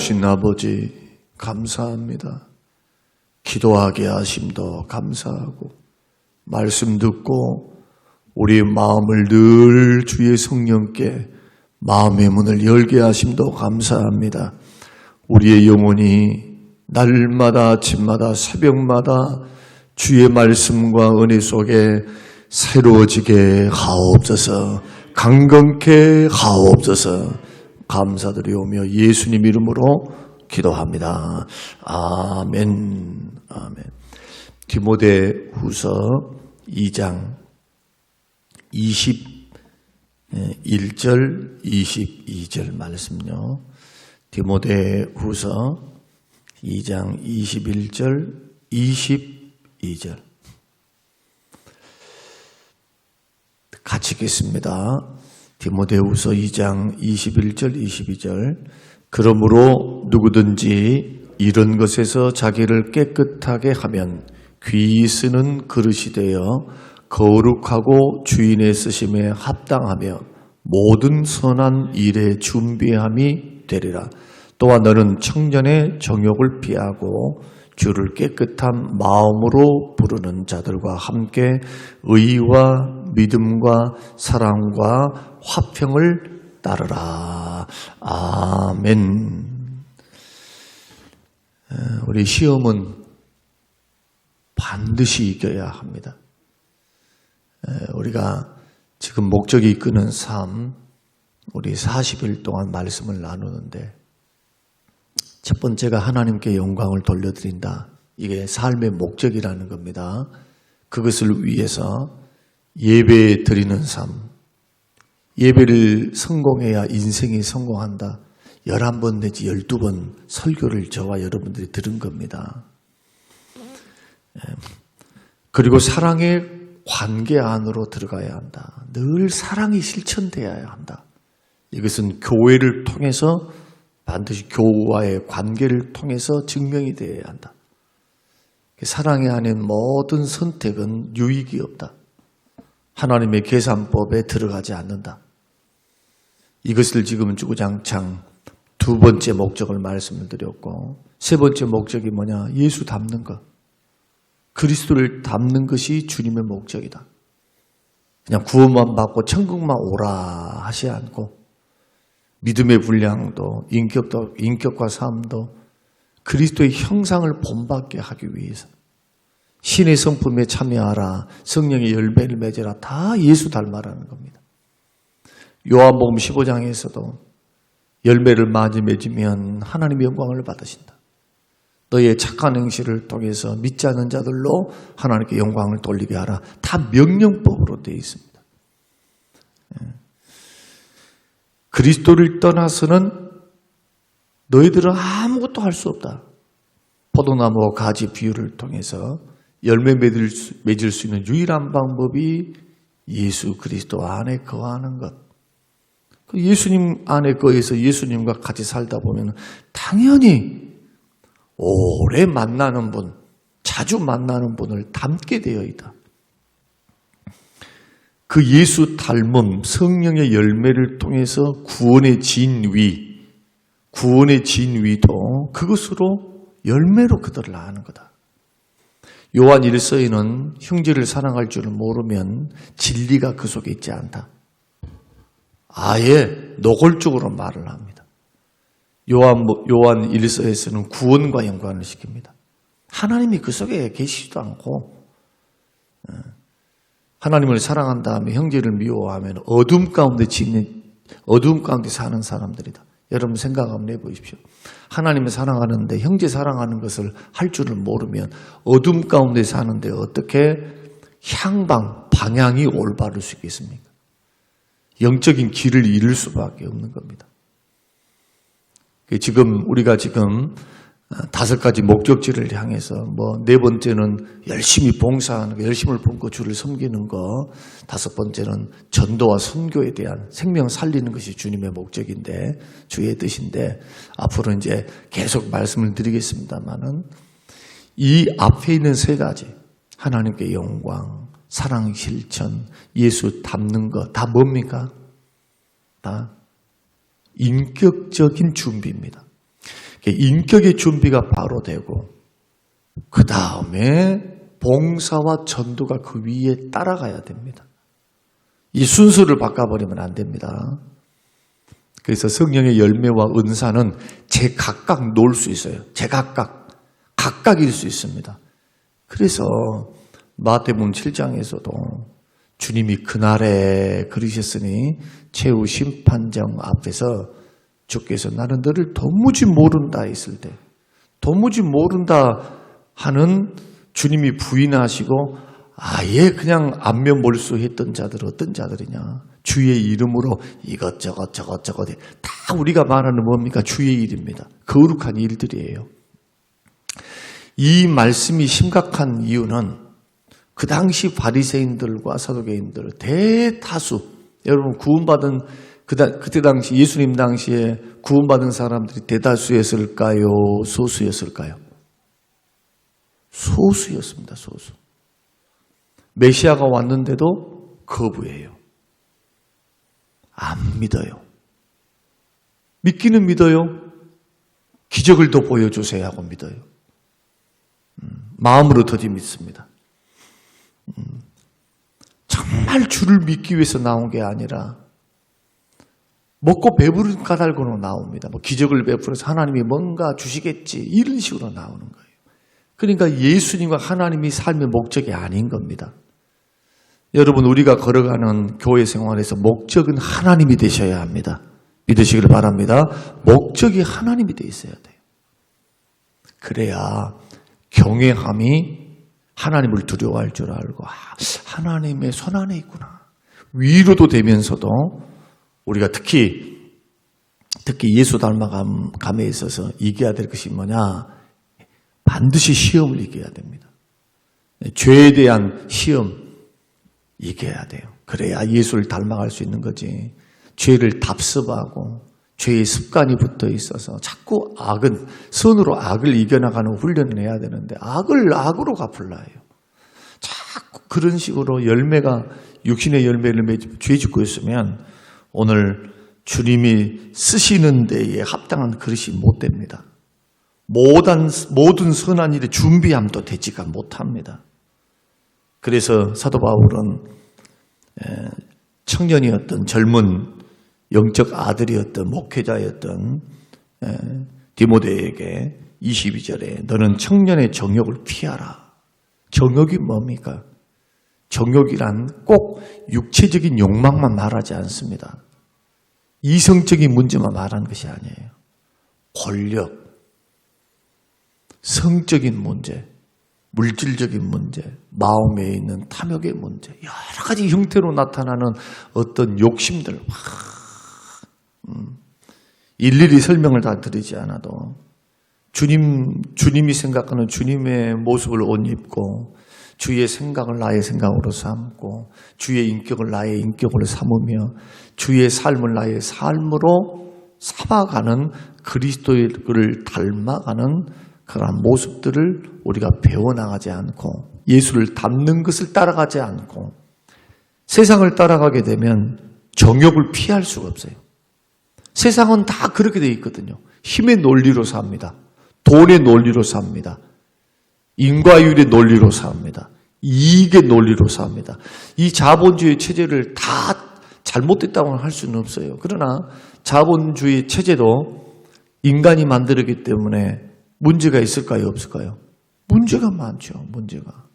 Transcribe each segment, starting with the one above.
놀라우신 아버지 감사합니다. 기도하게 하심도 감사하고 말씀 듣고 우리의 마음을 늘 주의 성령께 마음의 문을 열게 하심도 감사합니다. 우리의 영혼이 날마다 아침마다 새벽마다 주의 말씀과 은혜 속에 새로워지게 하옵소서. 강건케 하옵소서. 감사드리오며 예수님 이름으로 기도합니다. 아멘. 아멘. 디모데후서 2장 21절 22절 말씀요. 디모데후서 2장 21절 22절 같이 읽겠습니다. 디모데후서 2장 21절 22절 그러므로 누구든지 이런 것에서 자기를 깨끗하게 하면 귀히 쓰는 그릇이 되어 거룩하고 주인의 쓰심에 합당하며 모든 선한 일에 준비함이 되리라. 또한 너는 청년의 정욕을 피하고 주를 깨끗한 마음으로 부르는 자들과 함께 의와 믿음과 사랑과 화평을 따르라. 아멘. 우리 시험은 반드시 이겨야 합니다. 우리가 지금 목적이 이끄는 삶, 우리 40일 동안 말씀을 나누는데 첫 번째가 하나님께 영광을 돌려드린다. 이게 삶의 목적이라는 겁니다. 그것을 위해서 예배 드리는 삶, 예배를 성공해야 인생이 성공한다. 11번 내지 12번 설교를 저와 여러분들이 들은 겁니다. 그리고 사랑의 관계 안으로 들어가야 한다. 늘 사랑이 실천되어야 한다. 이것은 교회를 통해서 반드시 교우와의 관계를 통해서 증명이 되어야 한다. 사랑이 아닌 모든 선택은 유익이 없다. 하나님의 계산법에 들어가지 않는다. 이것을 지금 주구장창 두 번째 목적을 말씀을 드렸고 세 번째 목적이 뭐냐? 예수 닮는 것. 그리스도를 닮는 것이 주님의 목적이다. 그냥 구원만 받고 천국만 오라 하지 않고 믿음의 분량도 인격과 삶도 그리스도의 형상을 본받게 하기 위해서 신의 성품에 참여하라. 성령의 열매를 맺으라. 다 예수 닮아라는 겁니다. 요한복음 15장에서도 열매를 많이 맺으면 하나님의 영광을 받으신다. 너의 착한 행실을 통해서 믿지 않는 자들로 하나님께 영광을 돌리게 하라. 다 명령법으로 되어 있습니다. 그리스도를 떠나서는 너희들은 아무것도 할 수 없다. 포도나무와 가지 비유를 통해서 열매 맺을 수 있는 유일한 방법이 예수 그리스도 안에 거하는 것. 예수님 안에 거해서 예수님과 같이 살다 보면 당연히 오래 만나는 분, 자주 만나는 분을 닮게 되어 있다. 그 예수 닮음, 성령의 열매를 통해서 구원의 진위도 그것으로 열매로 그들을 아는 거다. 요한 1서에는 형제를 사랑할 줄을 모르면 진리가 그 속에 있지 않다. 아예 노골적으로 말을 합니다. 요한 1서에서는 구원과 연관을 시킵니다. 하나님이 그 속에 계시지도 않고 하나님을 사랑한 다음에 형제를 미워하면 어둠 가운데 사는 사람들이다. 여러분 생각 한번 해보십시오. 하나님을 사랑하는데 형제 사랑하는 것을 할 줄을 모르면 어둠 가운데 사는데 어떻게 방향이 올바를 수 있겠습니까? 영적인 길을 잃을 수밖에 없는 겁니다. 우리가 지금 5가지 목적지를 향해서 네 번째는 열심히 봉사하는 거, 열심을 품고 주를 섬기는 거, 5번째는 전도와 선교에 대한 생명 살리는 것이 주님의 목적인데, 주의 뜻인데, 앞으로 이제 계속 말씀을 드리겠습니다만은, 이 앞에 있는 3가지, 하나님께 영광, 사랑 실천, 예수 닮는 것, 다 뭡니까? 다 인격적인 준비입니다. 인격의 준비가 바로 되고 그 다음에 봉사와 전도가 그 위에 따라가야 됩니다. 이 순서를 바꿔버리면 안 됩니다. 그래서 성령의 열매와 은사는 제각각 놓을 수 있어요. 각각일 수 있습니다. 그래서 마태복음 7장에서도 주님이 그날에 그러셨으니 최후 심판정 앞에서 주께서 나는 너를 도무지 모른다 했을 때, 도무지 모른다 하는 주님이 부인하시고 아예 그냥 안면몰수했던 자들 어떤 자들이냐? 주의 이름으로 이것저것 다 우리가 말하는 뭡니까? 주의 일입니다. 거룩한 일들이에요. 이 말씀이 심각한 이유는 그 당시 바리새인들과 사두개인들 대다수, 여러분 구원받은 그때 당시 예수님 당시에 구원받은 사람들이 대다수였을까요? 소수였을까요? 소수였습니다. 소수. 메시아가 왔는데도 거부해요. 안 믿어요. 믿기는 믿어요. 기적을 더 보여주세요 하고 믿어요. 마음으로 더디 믿습니다. 정말 주를 믿기 위해서 나온 게 아니라 먹고 배부른 까닭으로 나옵니다. 뭐 기적을 베풀어서 하나님이 뭔가 주시겠지 이런 식으로 나오는 거예요. 그러니까 예수님과 하나님이 삶의 목적이 아닌 겁니다. 여러분 우리가 걸어가는 교회 생활에서 목적은 하나님이 되셔야 합니다. 믿으시길 바랍니다. 목적이 하나님이 돼 있어야 돼요. 그래야 경외함이 하나님을 두려워할 줄 알고 하나님의 손 안에 있구나. 위로도 되면서도 우리가 특히 예수 닮아감에 있어서 이겨야 될 것이 뭐냐? 반드시 시험을 이겨야 됩니다. 죄에 대한 시험 이겨야 돼요. 그래야 예수를 닮아갈 수 있는 거지. 죄를 답습하고 죄의 습관이 붙어 있어서 자꾸 선으로 악을 이겨나가는 훈련을 해야 되는데 악을 악으로 갚으려 해요. 자꾸 그런 식으로 육신의 열매를 맺고 죄 짓고 있으면 오늘 주님이 쓰시는 데에 합당한 그릇이 못 됩니다. 모든 선한 일에 준비함도 되지가 못합니다. 그래서 사도 바울은 청년이었던 젊은 영적 아들이었던 목회자였던 디모데에게 22절에 너는 청년의 정욕을 피하라. 정욕이 뭡니까? 정욕이란 꼭 육체적인 욕망만 말하지 않습니다. 이성적인 문제만 말하는 것이 아니에요. 권력, 성적인 문제, 물질적인 문제, 마음에 있는 탐욕의 문제, 여러 가지 형태로 나타나는 어떤 욕심들, 일일이 설명을 다 드리지 않아도 주님이 생각하는 주님의 모습을 옷 입고 주의 생각을 나의 생각으로 삼고 주의 인격을 나의 인격으로 삼으며 주의 삶을 나의 삶으로 삼아가는 그리스도를 닮아가는 그러한 모습들을 우리가 배워나가지 않고 예수를 닮는 것을 따라가지 않고 세상을 따라가게 되면 정욕을 피할 수가 없어요. 세상은 다 그렇게 되어 있거든요. 힘의 논리로 삽니다. 돈의 논리로 삽니다. 인과율의 논리로 삽니다. 이익의 논리로 삽니다. 이 자본주의 체제를 다 잘못됐다고 할 수는 없어요. 그러나 자본주의 체제도 인간이 만들었기 때문에 문제가 있을까요? 없을까요? 문제가 많죠. 문제가.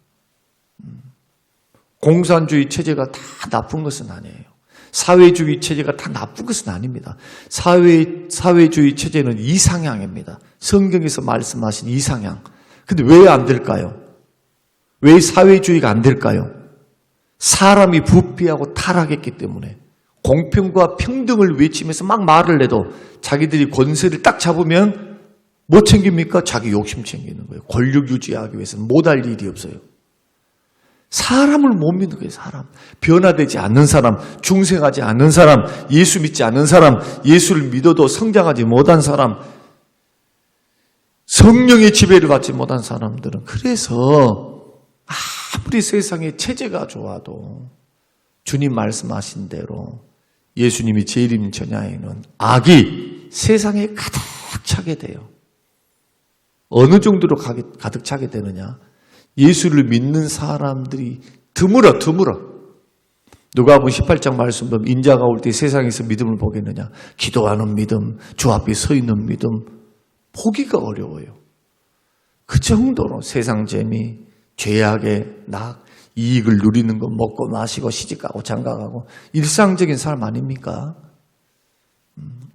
공산주의 체제가 다 나쁜 것은 아니에요. 사회주의 체제가 다 나쁜 것은 아닙니다. 사회주의 체제는 이상향입니다. 성경에서 말씀하신 이상향. 근데 왜 안 될까요? 왜 사회주의가 안 될까요? 사람이 부패하고 타락했기 때문에 공평과 평등을 외치면서 막 말을 해도 자기들이 권세를 딱 잡으면 뭐 챙깁니까? 자기 욕심 챙기는 거예요. 권력 유지하기 위해서는 못할 일이 없어요. 사람을 못 믿는 거예요. 사람. 변화되지 않는 사람, 중생하지 않는 사람, 예수 믿지 않는 사람, 예수를 믿어도 성장하지 못한 사람, 성령의 지배를 받지 못한 사람들은 그래서 아무리 세상의 체제가 좋아도 주님 말씀하신 대로 예수님이 재림 전야에는 악이 세상에 가득 차게 돼요. 어느 정도로 가득 차게 되느냐? 예수를 믿는 사람들이 드물어. 누가복음 18장 말씀 보면 인자가 올 때 세상에서 믿음을 보겠느냐? 기도하는 믿음, 주 앞에 서 있는 믿음 보기가 어려워요. 그 정도로 세상 재미, 죄악의 낙, 이익을 누리는 거 먹고 마시고 시집가고 장가가고 일상적인 삶 아닙니까?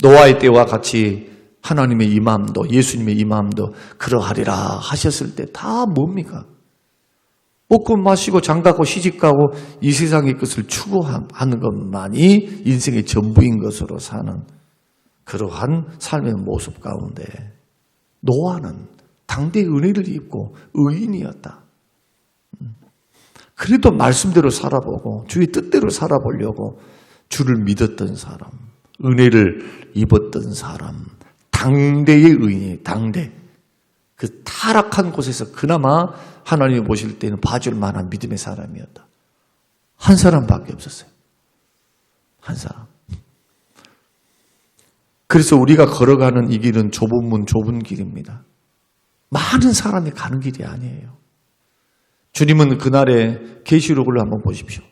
노아의 때와 같이 하나님의 임함도 예수님의 임함도 그러하리라 하셨을 때 다 뭡니까? 먹고 마시고 장가고 시집가고 이 세상의 것을 추구하는 것만이 인생의 전부인 것으로 사는 그러한 삶의 모습 가운데 노아는 당대의 은혜를 입고 의인이었다. 그래도 말씀대로 살아보고 주의 뜻대로 살아보려고 주를 믿었던 사람, 은혜를 입었던 사람, 당대의 의인이에요. 당대. 그 타락한 곳에서 그나마 하나님이 보실 때는 봐줄 만한 믿음의 사람이었다. 한 사람밖에 없었어요. 한 사람. 그래서 우리가 걸어가는 이 길은 좁은 문, 좁은 길입니다. 많은 사람이 가는 길이 아니에요. 주님은 그날의 계시록을 한번 보십시오.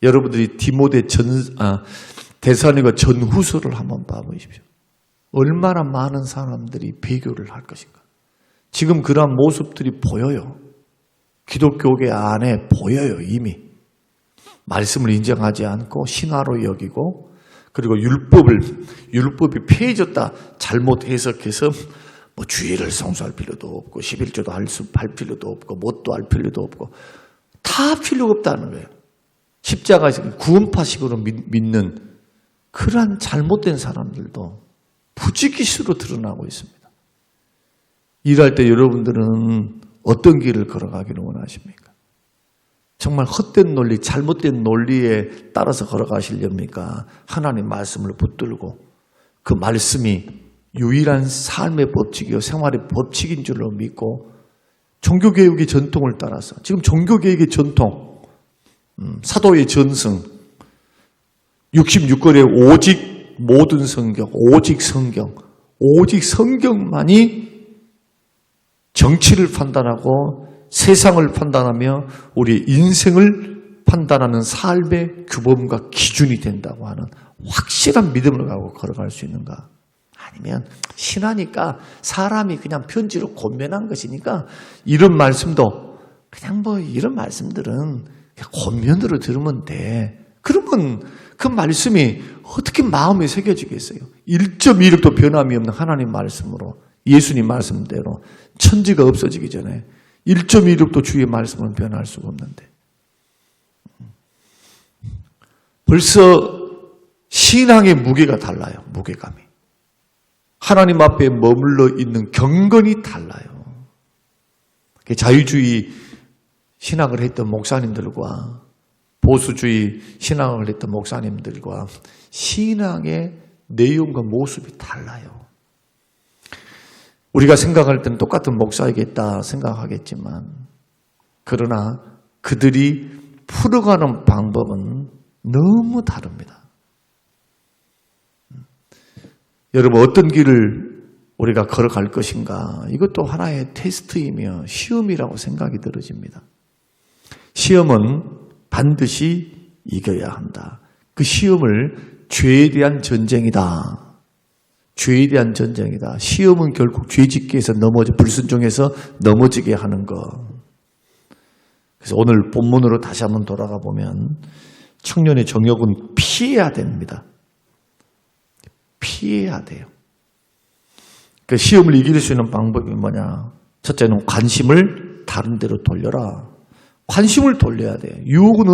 여러분들이 데살로니가 전후서를 한번 봐보십시오. 얼마나 많은 사람들이 배교를 할 것인가. 지금 그러한 모습들이 보여요. 기독교계 안에 보여요. 이미. 말씀을 인정하지 않고 신화로 여기고 그리고 율법이 폐해졌다 잘못 해석해서 뭐 주의를 성수할 필요도 없고 11조도 할 필요도 없고 뭣도 할 필요도 없고 다 필요가 없다는 거예요. 십자가에서 구원파식으로 믿는 그러한 잘못된 사람들도 부지기수로 드러나고 있습니다. 일할 때 여러분들은 어떤 길을 걸어가기를 원하십니까? 정말 헛된 논리, 잘못된 논리에 따라서 걸어가시렵니까? 하나님 말씀을 붙들고 그 말씀이 유일한 삶의 법칙이요 생활의 법칙인 줄로 믿고 종교개혁의 전통을 따라서 지금 종교개혁의 전통, 사도의 전승, 66권의 오직 모든 성경, 오직 성경만이 정치를 판단하고 세상을 판단하며 우리의 인생을 판단하는 삶의 규범과 기준이 된다고 하는 확실한 믿음을 가지고 걸어갈 수 있는가? 아니면 신하니까 사람이 그냥 편지로 권면한 것이니까 이런 말씀도 그냥 이런 말씀들은 그냥 권면으로 들으면 돼. 그러면 그 말씀이 어떻게 마음에 새겨지겠어요? 1.1도 변함이 없는 하나님 말씀으로 예수님 말씀대로 천지가 없어지기 전에 1.1도 주의 말씀은 변할 수가 없는데 벌써 신앙의 무게가 달라요. 무게감이. 하나님 앞에 머물러 있는 경건이 달라요. 자유주의 신학을 했던 목사님들과 보수주의 신앙을 했던 목사님들과 신앙의 내용과 모습이 달라요. 우리가 생각할 때는 똑같은 목사이겠다 생각하겠지만 그러나 그들이 풀어가는 방법은 너무 다릅니다. 여러분 어떤 길을 우리가 걸어갈 것인가 이것도 하나의 테스트이며 시험이라고 생각이 들어집니다. 시험은 반드시 이겨야 한다. 그 시험을 죄에 대한 전쟁이다. 죄에 대한 전쟁이다. 시험은 결국 죄짓기 위해서 불순종해서 넘어지게 하는 것. 그래서 오늘 본문으로 다시 한번 돌아가 보면 청년의 정욕은 피해야 됩니다. 피해야 돼요. 그 시험을 이길 수 있는 방법이 뭐냐? 첫째는 관심을 다른 데로 돌려라. 관심을 돌려야 돼요. 유혹은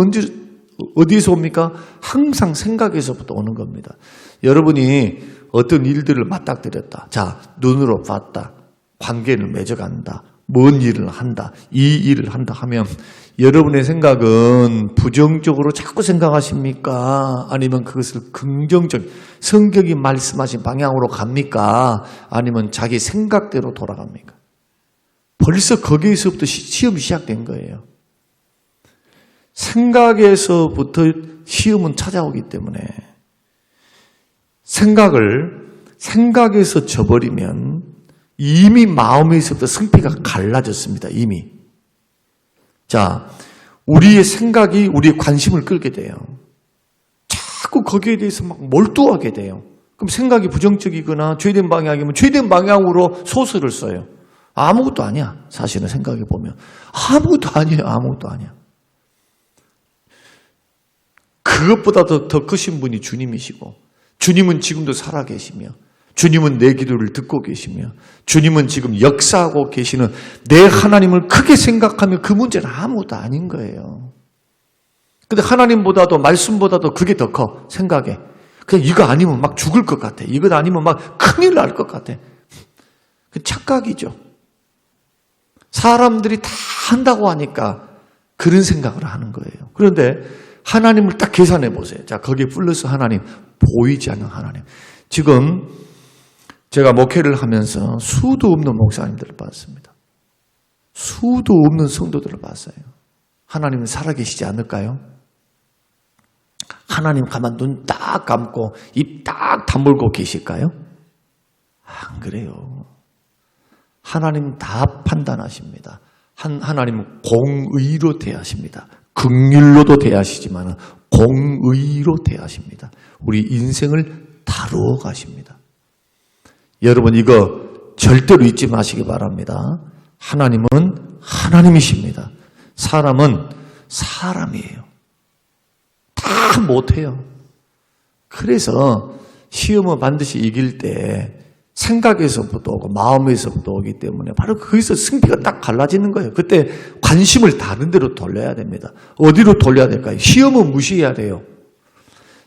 어디에서 옵니까? 항상 생각에서부터 오는 겁니다. 여러분이 어떤 일들을 맞닥뜨렸다. 자, 눈으로 봤다. 관계를 맺어간다. 뭔 일을 한다. 이 일을 한다 하면 여러분의 생각은 부정적으로 자꾸 생각하십니까? 아니면 그것을 긍정적, 성경이 말씀하신 방향으로 갑니까? 아니면 자기 생각대로 돌아갑니까? 벌써 거기에서부터 시험이 시작된 거예요. 생각에서부터 시험은 찾아오기 때문에 생각에서 져버리면 이미 마음에서부터 승패가 갈라졌습니다. 이미. 자, 우리의 생각이 우리의 관심을 끌게 돼요. 자꾸 거기에 대해서 막 몰두하게 돼요. 그럼 생각이 부정적이거나 죄된 방향이면 죄된 방향으로 소설을 써요. 아무것도 아니야. 사실은 생각해 보면. 아무것도 아니에요. 아무것도 아니야. 그것보다도 더 크신 분이 주님이시고, 주님은 지금도 살아계시며, 주님은 내 기도를 듣고 계시며, 주님은 지금 역사하고 계시는 내 하나님을 크게 생각하면 그 문제는 아무것도 아닌 거예요. 근데 하나님보다도 말씀보다도 그게 더 커. 생각에. 그냥 이거 아니면 막 죽을 것 같아. 이거 아니면 막 큰일 날 것 같아. 그 착각이죠. 사람들이 다 한다고 하니까 그런 생각을 하는 거예요. 그런데 하나님을 딱 계산해 보세요. 자, 거기에 플러스 하나님, 보이지 않는 하나님. 지금 제가 목회를 하면서 수도 없는 목사님들을 봤습니다. 수도 없는 성도들을 봤어요. 하나님은 살아계시지 않을까요? 하나님 가만 눈 딱 감고 입 딱 다물고 계실까요? 안 그래요. 하나님 다 판단하십니다. 하나님은 공의로 대하십니다. 긍휼로도 대하시지만 공의로 대하십니다. 우리 인생을 다루어 가십니다. 여러분 이거 절대로 잊지 마시기 바랍니다. 하나님은 하나님이십니다. 사람은 사람이에요. 다 못해요. 그래서 시험은 반드시 이길 때 생각에서부터 오고 마음에서부터 오기 때문에 바로 거기서 승패가 딱 갈라지는 거예요. 그때 관심을 다른 데로 돌려야 됩니다. 어디로 돌려야 될까요? 시험은 무시해야 돼요.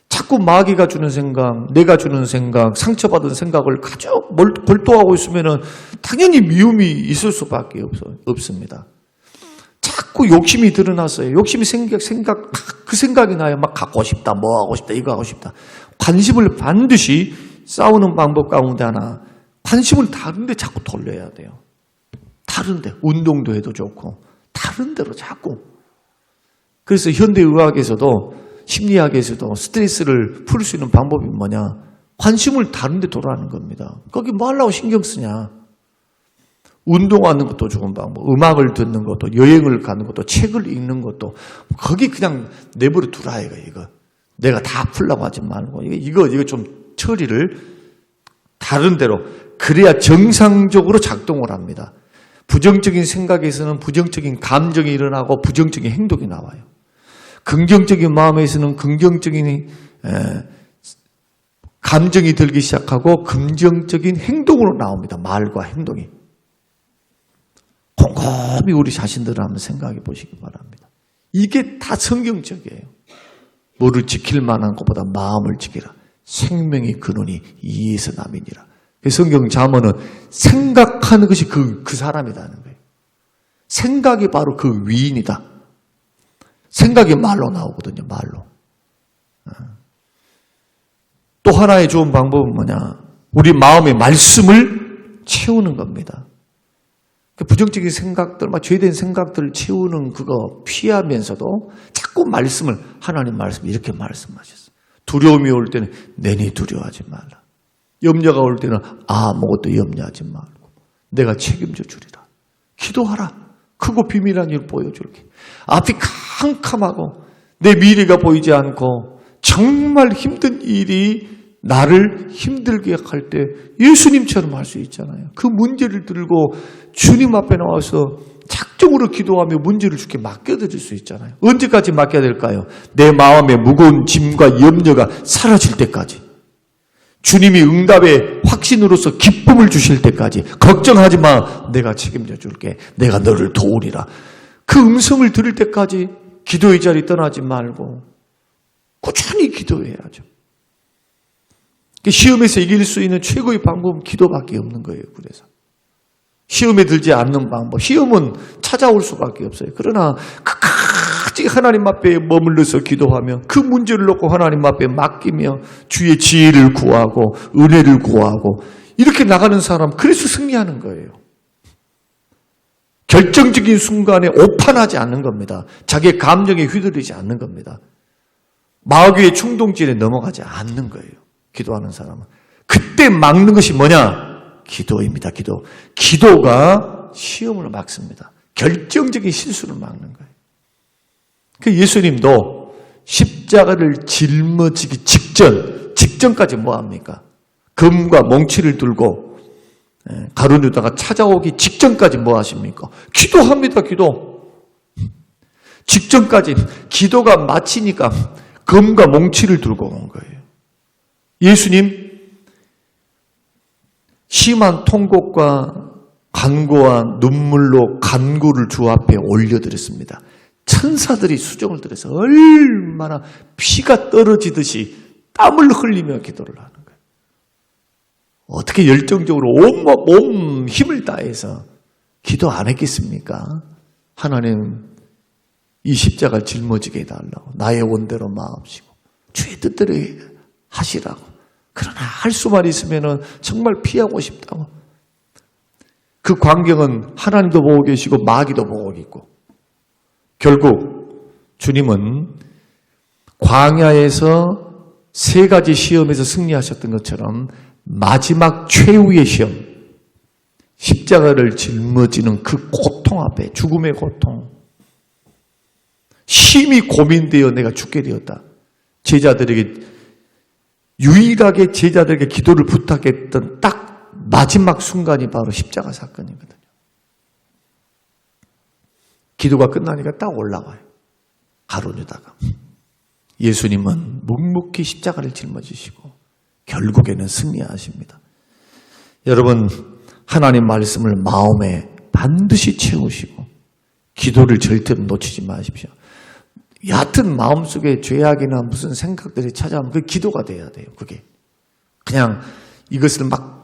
자꾸 마귀가 주는 생각, 내가 주는 생각, 상처받은 생각을 가지고 몰두하고 있으면 당연히 미움이 있을 수밖에 없습니다. 자꾸 욕심이 드러났어요. 욕심이 그 생각이 나요. 막 갖고 싶다, 뭐 하고 싶다, 이거 하고 싶다. 관심을 반드시 싸우는 방법 가운데 하나, 관심을 다른 데 자꾸 돌려야 돼요. 다른 데, 운동도 해도 좋고 다른 데로 자꾸. 그래서 현대의학에서도 심리학에서도 스트레스를 풀 수 있는 방법이 뭐냐? 관심을 다른 데 돌아가는 겁니다. 거기 뭐 하려고 신경 쓰냐? 운동하는 것도 좋은 방법, 음악을 듣는 것도, 여행을 가는 것도, 책을 읽는 것도, 거기 그냥 내버려 두라 이거. 내가 다 풀려고 하지 말고 이거 좀 처리를 다른 데로, 그래야 정상적으로 작동을 합니다. 부정적인 생각에서는 부정적인 감정이 일어나고 부정적인 행동이 나와요. 긍정적인 마음에서는 긍정적인 감정이 들기 시작하고 긍정적인 행동으로 나옵니다. 말과 행동이. 곰곰이 우리 자신들을 한번 생각해 보시기 바랍니다. 이게 다 성경적이에요. 뭐를 지킬 만한 것보다 마음을 지키라. 생명의 근원이 이에서 남이니라. 성경 잠언은 생각하는 것이 그 사람이라는 거예요. 생각이 바로 그 위인이다. 생각이 말로 나오거든요. 말로. 또 하나의 좋은 방법은 뭐냐? 우리 마음의 말씀을 채우는 겁니다. 부정적인 생각들, 죄된 생각들을 채우는 그거 피하면서도 자꾸 말씀을, 하나님 말씀 이렇게 말씀하셨어요. 두려움이 올 때는 내니 두려워하지 말라. 염려가 올 때는 아무것도 염려하지 말고 내가 책임져 주리라. 기도하라. 크고 비밀한 일을 보여줄게. 앞이 캄캄하고 내 미래가 보이지 않고 정말 힘든 일이 나를 힘들게 할 때 예수님처럼 할 수 있잖아요. 그 문제를 들고 주님 앞에 나와서 작정으로 기도하며 문제를 주께 맡겨드릴 수 있잖아요. 언제까지 맡겨야 될까요? 내 마음의 무거운 짐과 염려가 사라질 때까지. 주님이 응답의 확신으로서 기쁨을 주실 때까지. 걱정하지 마. 내가 책임져 줄게. 내가 너를 도우리라. 그 음성을 들을 때까지 기도의 자리 떠나지 말고 꾸준히 기도해야죠. 시험에서 이길 수 있는 최고의 방법은 기도밖에 없는 거예요. 그래서 시험에 들지 않는 방법, 시험은 찾아올 수밖에 없어요. 그러나 끝까지 하나님 앞에 머물러서 기도하며 그 문제를 놓고 하나님 앞에 맡기며 주의 지혜를 구하고 은혜를 구하고 이렇게 나가는 사람, 그래서 승리하는 거예요. 결정적인 순간에 오판하지 않는 겁니다. 자기의 감정에 휘둘리지 않는 겁니다. 마귀의 충동질에 넘어가지 않는 거예요. 기도하는 사람은. 그때 막는 것이 뭐냐? 기도입니다. 기도가 시험을 막습니다. 결정적인 실수를 막는 거예요. 그 예수님도 십자가를 짊어지기 직전까지 뭐 합니까? 금과 몽치를 들고 가룟 유다가 찾아오기 직전까지 뭐 하십니까? 기도합니다. 직전까지 기도가 마치니까 금과 몽치를 들고 온 거예요. 예수님 심한 통곡과 간구와 눈물로 간구를 주 앞에 올려드렸습니다. 천사들이 수종을 들여서 얼마나 피가 떨어지듯이 땀을 흘리며 기도를 하는 거예요. 어떻게 열정적으로 온 힘을 다해서 기도 안 했겠습니까? 하나님 이 십자가를 짊어지게 해달라고 나의 원대로 마옵시고 주의 뜻대로 하시라고. 그러나 할 수만 있으면 정말 피하고 싶다고. 그 광경은 하나님도 보고 계시고 마귀도 보고 있고 결국 주님은 광야에서 3가지 시험에서 승리하셨던 것처럼 마지막 최후의 시험, 십자가를 짊어지는 그 고통 앞에, 죽음의 고통, 심히 고민되어 내가 죽게 되었다. 유일하게 제자들에게 기도를 부탁했던 딱 마지막 순간이 바로 십자가 사건이거든요. 기도가 끝나니까 딱 올라와요. 가룟 유다가. 예수님은 묵묵히 십자가를 짊어지시고 결국에는 승리하십니다. 여러분, 하나님 말씀을 마음에 반드시 채우시고 기도를 절대로 놓치지 마십시오. 얕은 마음속에 죄악이나 무슨 생각들이 찾아오면 그 기도가 돼야 돼요. 그게 그냥 이것을 막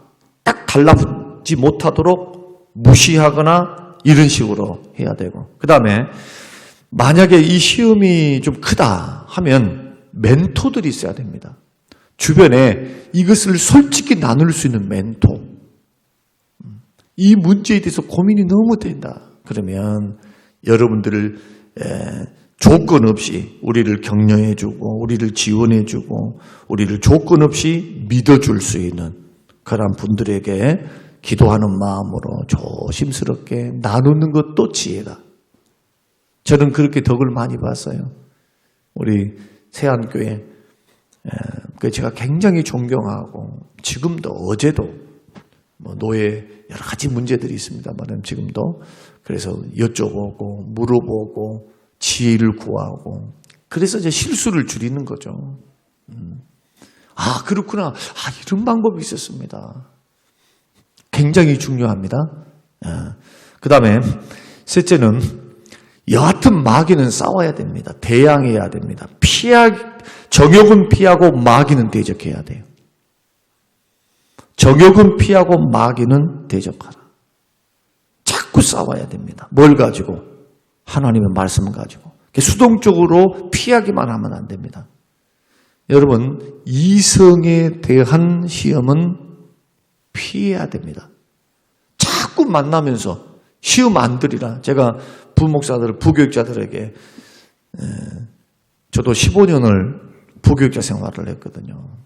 딱 달라붙지 못하도록 무시하거나 이런 식으로 해야 되고, 그 다음에 만약에 이 시험이 좀 크다 하면 멘토들이 있어야 됩니다. 주변에 이것을 솔직히 나눌 수 있는 멘토. 이 문제에 대해서 고민이 너무 된다. 그러면 여러분들을 조건 없이 우리를 격려해주고 우리를 지원해주고 우리를 조건 없이 믿어줄 수 있는 그런 분들에게 기도하는 마음으로 조심스럽게 나누는 것도 지혜다. 저는 그렇게 덕을 많이 봤어요. 우리 세안교회 제가 굉장히 존경하고 지금도 어제도 노예 여러 가지 문제들이 있습니다만 지금도 그래서 여쭤보고 물어보고 지혜를 구하고 그래서 이제 실수를 줄이는 거죠. 아 그렇구나. 이런 방법이 있었습니다. 굉장히 중요합니다. 그 다음에 셋째는 여하튼 마귀는 싸워야 됩니다. 대항해야 됩니다. 정욕은 피하고 마귀는 대적해야 돼요. 정욕은 피하고 마귀는 대적하라. 자꾸 싸워야 됩니다. 뭘 가지고? 하나님의 말씀을 가지고. 수동적으로 피하기만 하면 안 됩니다. 여러분, 이성에 대한 시험은 피해야 됩니다. 자꾸 만나면서 시험 안 들이라. 제가 부목사들, 부교육자들에게 저도 15년을 부교육자 생활을 했거든요.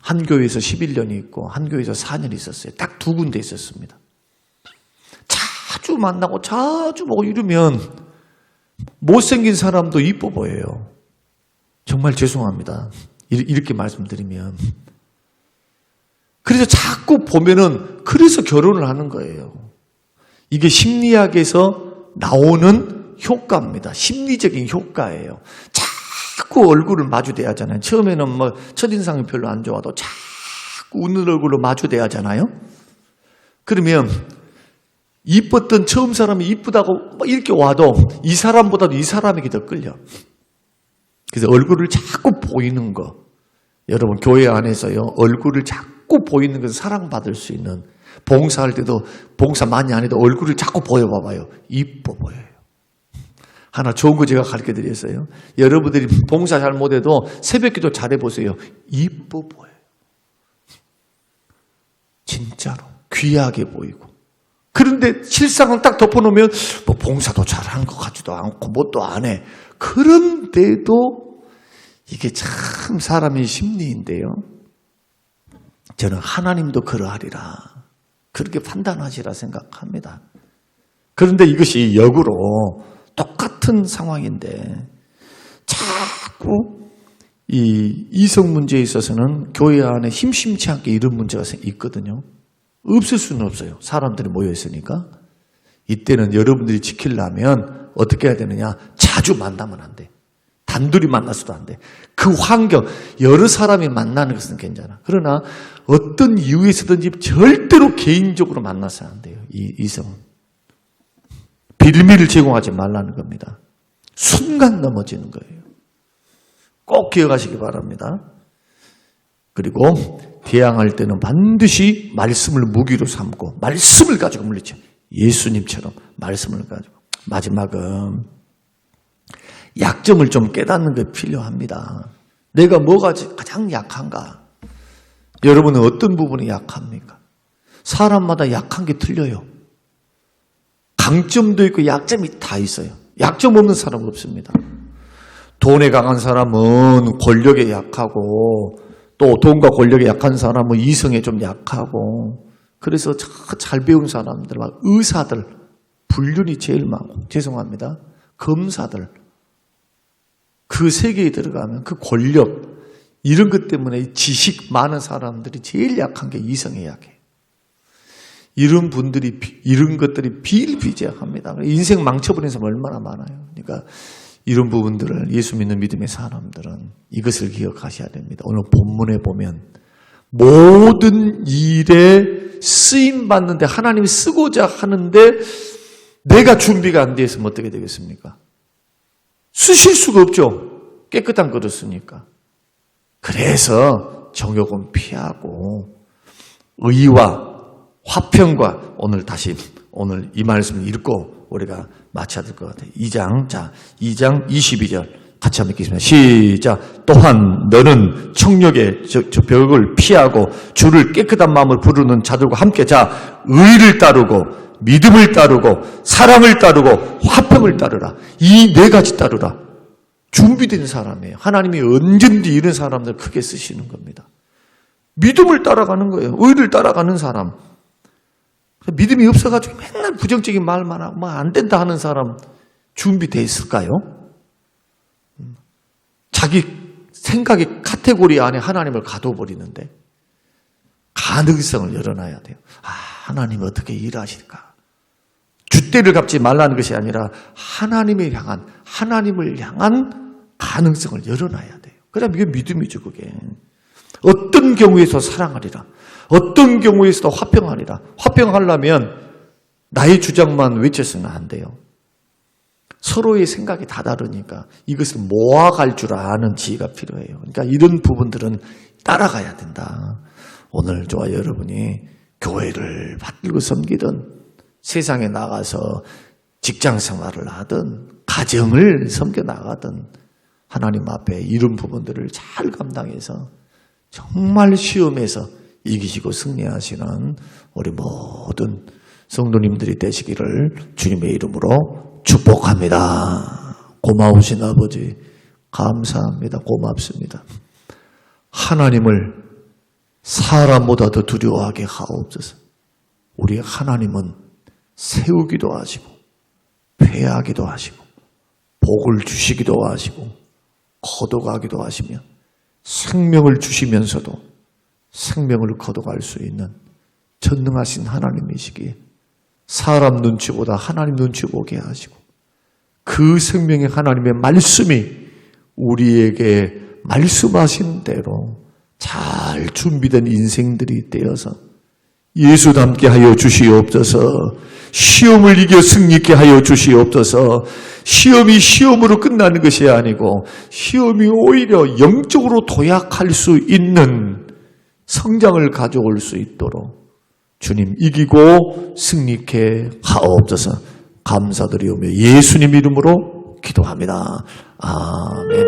한 교회에서 11년이 있고 한 교회에서 4년이 있었어요. 딱 2군데 있었습니다. 자주 만나고 자주 보고 이러면 못생긴 사람도 이뻐 보여요. 정말 죄송합니다. 이렇게 말씀드리면. 그래서 자꾸 보면은 그래서 결혼을 하는 거예요. 이게 심리학에서 나오는 효과입니다. 심리적인 효과예요. 자꾸 얼굴을 마주대야 하잖아요. 처음에는 첫인상이 별로 안 좋아도 자꾸 웃는 얼굴로 마주대야 하잖아요. 그러면 이뻤던 처음 사람이 이쁘다고 이렇게 와도 이 사람보다도 이 사람에게 더 끌려. 그래서 얼굴을 자꾸 보이는 거. 여러분 교회 안에서요. 얼굴을 자꾸 보이는 것은 사랑받을 수 있는, 봉사할 때도 봉사 많이 안 해도 얼굴을 자꾸 보여봐봐요. 이뻐 보여요. 하나 좋은 거 제가 가르쳐 드렸어요. 여러분들이 봉사 잘 못해도 새벽기도 잘해보세요. 이뻐 보여요. 진짜로 귀하게 보이고. 그런데 실상은 딱 덮어놓으면 봉사도 잘하는 것 같지도 않고 뭣도 안 해. 그런데도 이게 참 사람의 심리인데요. 저는 하나님도 그러하리라. 그렇게 판단하시라 생각합니다. 그런데 이것이 역으로 똑같은 상황인데 자꾸 이 이성 문제에 있어서는 교회 안에 심심치 않게 이런 문제가 있거든요. 없을 수는 없어요. 사람들이 모여 있으니까. 이때는 여러분들이 지키려면 어떻게 해야 되느냐? 자주 만나면 안 돼. 단둘이 만나서도 안 돼. 그 환경, 여러 사람이 만나는 것은 괜찮아. 그러나 어떤 이유에서든지 절대로 개인적으로 만나서는 안 돼요. 이 이성은. 빌미를 제공하지 말라는 겁니다. 순간 넘어지는 거예요. 꼭 기억하시기 바랍니다. 그리고 대항할 때는 반드시 말씀을 무기로 삼고 말씀을 가지고 물리쳐. 예수님처럼 말씀을 가지고. 마지막은 약점을 좀 깨닫는 게 필요합니다. 내가 뭐가 가장 약한가? 여러분은 어떤 부분이 약합니까? 사람마다 약한 게 틀려요. 강점도 있고 약점이 다 있어요. 약점 없는 사람은 없습니다. 돈에 강한 사람은 권력에 약하고 또 돈과 권력에 약한 사람은 이성에 좀 약하고 그래서 잘 배운 사람들, 막 의사들, 불륜이 제일 많고 죄송합니다. 검사들 그 세계에 들어가면 그 권력 이런 것 때문에 지식 많은 사람들이 제일 약한 게 이성에 약해요. 이런 분들이 이런 것들이 비일비재합니다. 인생 망쳐버린 사람 얼마나 많아요. 그러니까 이런 부분들을 예수 믿는 믿음의 사람들은 이것을 기억하셔야 됩니다. 오늘 본문에 보면 모든 일에 쓰임 받는데 하나님이 쓰고자 하는데 내가 준비가 안 돼 있으면 어떻게 되겠습니까? 쓰실 수가 없죠. 깨끗한 그릇으니까. 그래서 정욕은 피하고 의와 화평과 오늘 이 말씀을 읽고 우리가 마쳐야 될 것 같아요. 2장 22절 같이 한번 읽겠습니다. 시작. 또한 너는 청력의 저 벽을 피하고 주를 깨끗한 마음을 부르는 자들과 함께 의를 따르고 믿음을 따르고 사랑을 따르고 화평을 따르라. 이 네 가지 따르라. 준비된 사람이에요. 하나님이 언제든지 이런 사람들 크게 쓰시는 겁니다. 믿음을 따라가는 거예요. 의를 따라가는 사람. 믿음이 없어가지고 맨날 부정적인 말만 하고 안 된다 하는 사람 준비되어 있을까요? 자기 생각의 카테고리 안에 하나님을 가둬버리는데 가능성을 열어놔야 돼요. 하나님 어떻게 일하실까? 줏대를 갚지 말라는 것이 아니라 하나님을 향한 가능성을 열어놔야 돼요. 그럼 이게 믿음이죠, 그게. 어떤 경우에서 사랑하리라. 어떤 경우에서도 화평하리라. 화평하려면 나의 주장만 외쳐서는 안 돼요. 서로의 생각이 다 다르니까 이것을 모아갈 줄 아는 지혜가 필요해요. 그러니까 이런 부분들은 따라가야 된다. 오늘 저와 여러분이 교회를 받들고 섬기든 세상에 나가서 직장 생활을 하든 가정을 섬겨 나가든 하나님 앞에 이런 부분들을 잘 감당해서 정말 시험에서 이기시고 승리하시는 우리 모든 성도님들이 되시기를 주님의 이름으로 축복합니다. 고마우신 아버지 감사합니다. 고맙습니다. 하나님을 사람보다 더 두려워하게 하옵소서. 우리 하나님은 세우기도 하시고 회하기도 하시고 복을 주시기도 하시고 거둬가기도 하시며 생명을 주시면서도 생명을 거둬갈 수 있는 전능하신 하나님이시기에 사람 눈치보다 하나님 눈치 보게 하시고 그 생명의 하나님의 말씀이 우리에게 말씀하신 대로 잘 준비된 인생들이 되어서 예수 닮게 하여 주시옵소서. 시험을 이겨 승리케 하여 주시옵소서. 시험이 시험으로 끝나는 것이 아니고 시험이 오히려 영적으로 도약할 수 있는 성장을 가져올 수 있도록 주님 이기고 승리케 하옵소서. 감사드리오며 예수님 이름으로 기도합니다. 아멘.